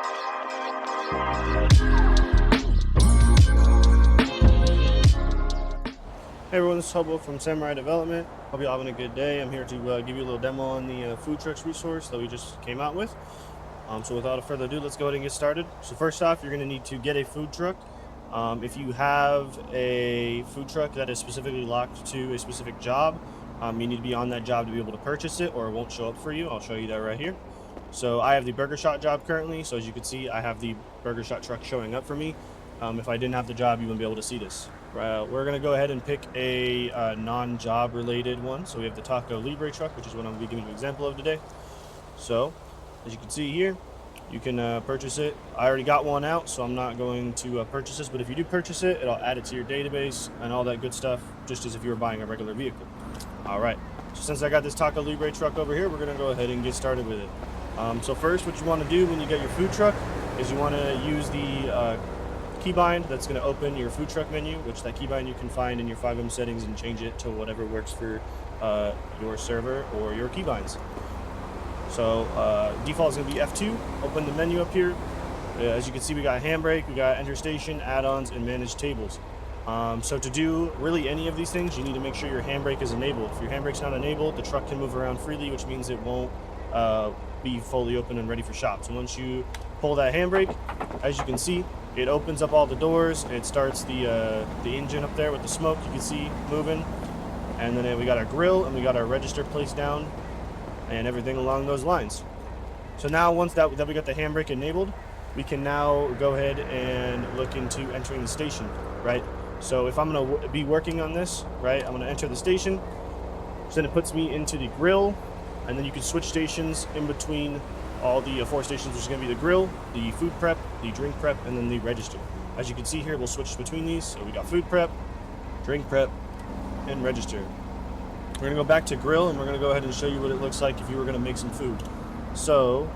Hey everyone, this is Hobo from Samurai Development. Hope you're having a good day. I'm here to give you a little demo on the food trucks resource that we just came out with. So without further ado, let's go ahead and get started. So first off, you're going to need to get a food truck. If you have a food truck that is specifically locked to a specific job, you need to be on that job to be able to purchase it, or it won't show up for you. I'll show you that right here. So I have the Burger Shot job currently. So as you can see, I have the Burger Shot truck showing up for me. If I didn't have the job, you wouldn't be able to see this. We're going to go ahead and pick a non-job related one. So we have the Taco Libre truck, which is what I'm going to be giving you an example of today. So as you can see here, you can purchase it. I already got one out, so I'm not going to purchase this. But if you do purchase it, it'll add it to your database and all that good stuff, just as if you were buying a regular vehicle. All right. So since I got this Taco Libre truck over here, we're going to go ahead and get started with it. So first, what you want to do when you get your food truck is you want to use the keybind that's going to open your food truck menu, which that keybind you can find in your 5M settings and change it to whatever works for your server or your keybinds. So default is going to be F2. Open the menu up here. As you can see, we got handbrake, we got enter station, add-ons, and manage tables. So to do really any of these things, you need to make sure your handbrake is enabled. If your handbrake's not enabled, the truck can move around freely, which means it won't be fully open and ready for shop. So once you pull that handbrake, as you can see, it opens up all the doors. It starts the engine up there with the smoke you can see moving. And then we got our grill and we got our register placed down and everything along those lines. So now once that we got the handbrake enabled, we can now go ahead and look into entering the station, right? So if I'm going to be working on this, right, I'm going to enter the station. So then it puts me into the grill, and then you can switch stations in between all the 4 stations, which is going to be the grill, the food prep, the drink prep, and then the register. As you can see here, we'll switch between these. So we got food prep, drink prep, and register. We're going to go back to grill, and we're going to go ahead and show you what it looks like if you were going to make some food. So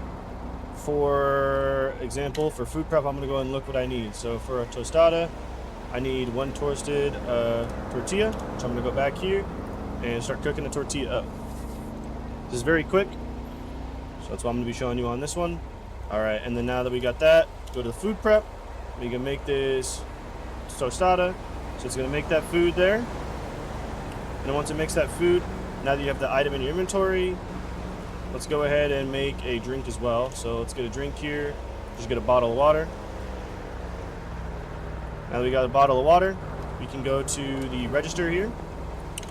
for example, for food prep, I'm going to go ahead and look what I need. So for a tostada, I need 1 toasted tortilla, which I'm going to go back here and start cooking the tortilla up. This is very quick. So that's what I'm going to be showing you on this one. All right, and then now that we got that, go to the food prep. We can make this tostada. So it's going to make that food there. And then once it makes that food, now that you have the item in your inventory, let's go ahead and make a drink as well. So let's get a drink here. Just get a bottle of water. Now that we got a bottle of water, we can go to the register here,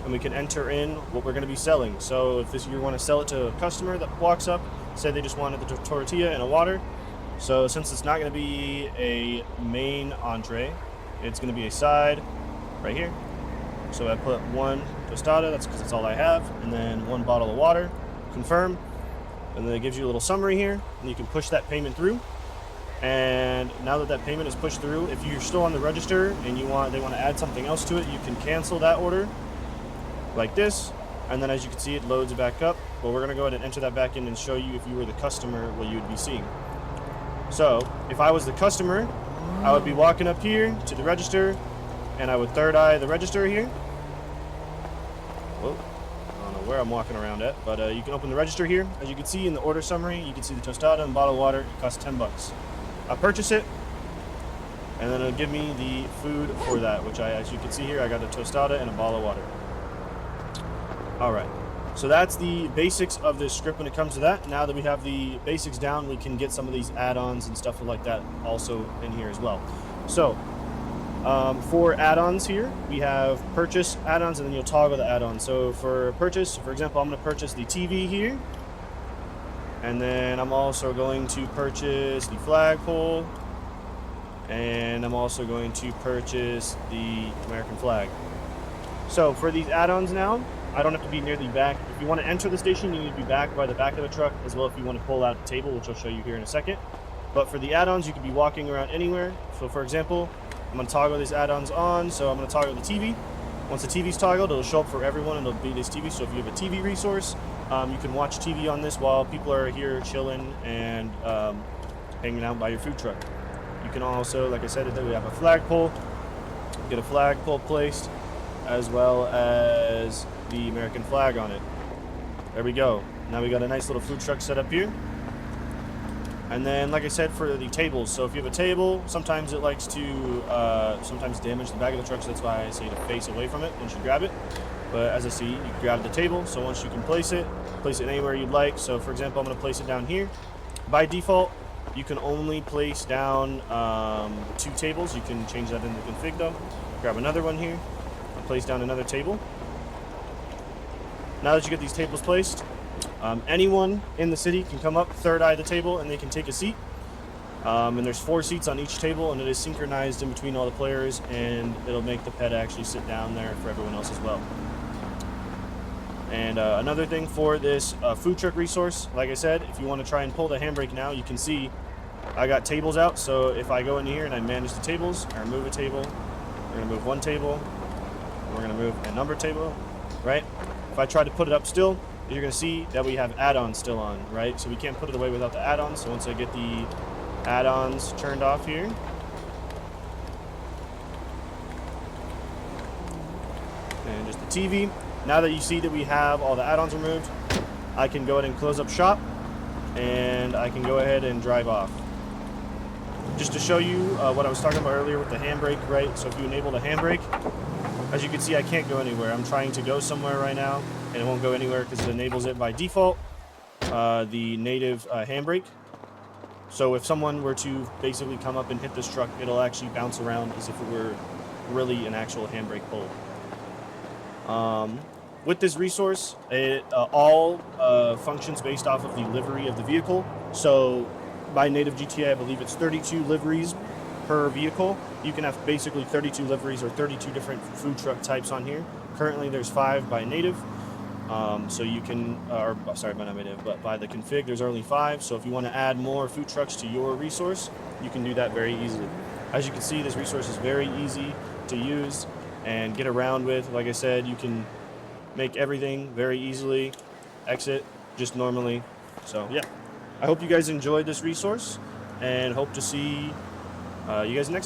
and we can enter in what we're going to be selling. So if you want to sell it to a customer that walks up, say they just wanted the tortilla and a water. So since it's not going to be a main entree, it's going to be a side right here. So I put 1 tostada, that's because that's all I have, and then 1 bottle of water, confirm, and then it gives you a little summary here, and you can push that payment through. And now that payment is pushed through, if you're still on the register and they want to add something else to it, you can cancel that order like this, and then as you can see, it loads back up. But we're going to go ahead and enter that back in and show you, if you were the customer, what you would be seeing. So if I was the customer, I would be walking up here to the register, and I would third eye the register here. Whoa, I don't know where I'm walking around at, but you can open the register here. As you can see in the order summary, you can see the tostada and bottle of water. It costs 10 bucks. I purchase it, and then it'll give me the food for that, which as you can see here, I got a tostada and a bottle of water. All right, so that's the basics of this script when it comes to that. Now that we have the basics down, we can get some of these add-ons and stuff like that also in here as well. So for add-ons here, we have purchase add-ons, and then you'll toggle the add-ons. So for purchase, for example, I'm going to purchase the TV here, and then I'm also going to purchase the flagpole, and I'm also going to purchase the American flag. So for these add-ons now, I don't have to be near the back. If you want to enter the station, you need to be back by the back of the truck, as well if you want to pull out the table, which I'll show you here in a second. But for the add-ons, you can be walking around anywhere. So for example, I'm going to toggle these add-ons on. So I'm going to toggle the TV. Once the TV's toggled, it'll show up for everyone, and it'll be this TV. So if you have a TV resource, you can watch TV on this while people are here chilling and hanging out by your food truck. You can also, like I said, we have a flagpole. Get a flagpole placed, as well as the American flag on it. There we go. Now we got a nice little food truck set up here. And then, like I said, for the tables, so if you have a table, sometimes it likes to sometimes damage the back of the truck, so that's why I say to face away from it once you grab it. But as I see, you grab the table, so once you can place it anywhere you'd like. So for example, I'm going to place it down here. By default, you can only place down 2 tables. You can change that in the config though. Grab another one here, and place down another table. Now that you get these tables placed, anyone in the city can come up, third eye the table, and they can take a seat. And there's 4 seats on each table, and it is synchronized in between all the players, and it'll make the pet actually sit down there for everyone else as well. And another thing for this food truck resource, like I said, if you want to try and pull the handbrake now, you can see I got tables out. So if I go in here and I manage the tables, I remove a table, we're going to move one table, and we're going to move a number table, right? If I try to put it up still, you're going to see that we have add-ons still on, right? So we can't put it away without the add-ons. So once I get the add-ons turned off here, and just the TV. Now that you see that we have all the add-ons removed, I can go ahead and close up shop, and I can go ahead and drive off. Just to show you what I was talking about earlier with the handbrake, right? So if you enable the handbrake, as you can see, I can't go anywhere. I'm trying to go somewhere right now, and it won't go anywhere because it enables it by default, the native handbrake. So if someone were to basically come up and hit this truck, it'll actually bounce around as if it were really an actual handbrake pull. With this resource, it all functions based off of the livery of the vehicle. So by native GTA, I believe it's 32 liveries per vehicle. You can have basically 32 liveries or 32 different food truck types on here. Currently, there's 5 by native. So you can, or sorry, by not native, but by the config, there's only 5. So if you want to add more food trucks to your resource, you can do that very easily. As you can see, this resource is very easy to use and get around with. Like I said, you can make everything very easily, exit just normally. So yeah, I hope you guys enjoyed this resource and hope to see you guys next time.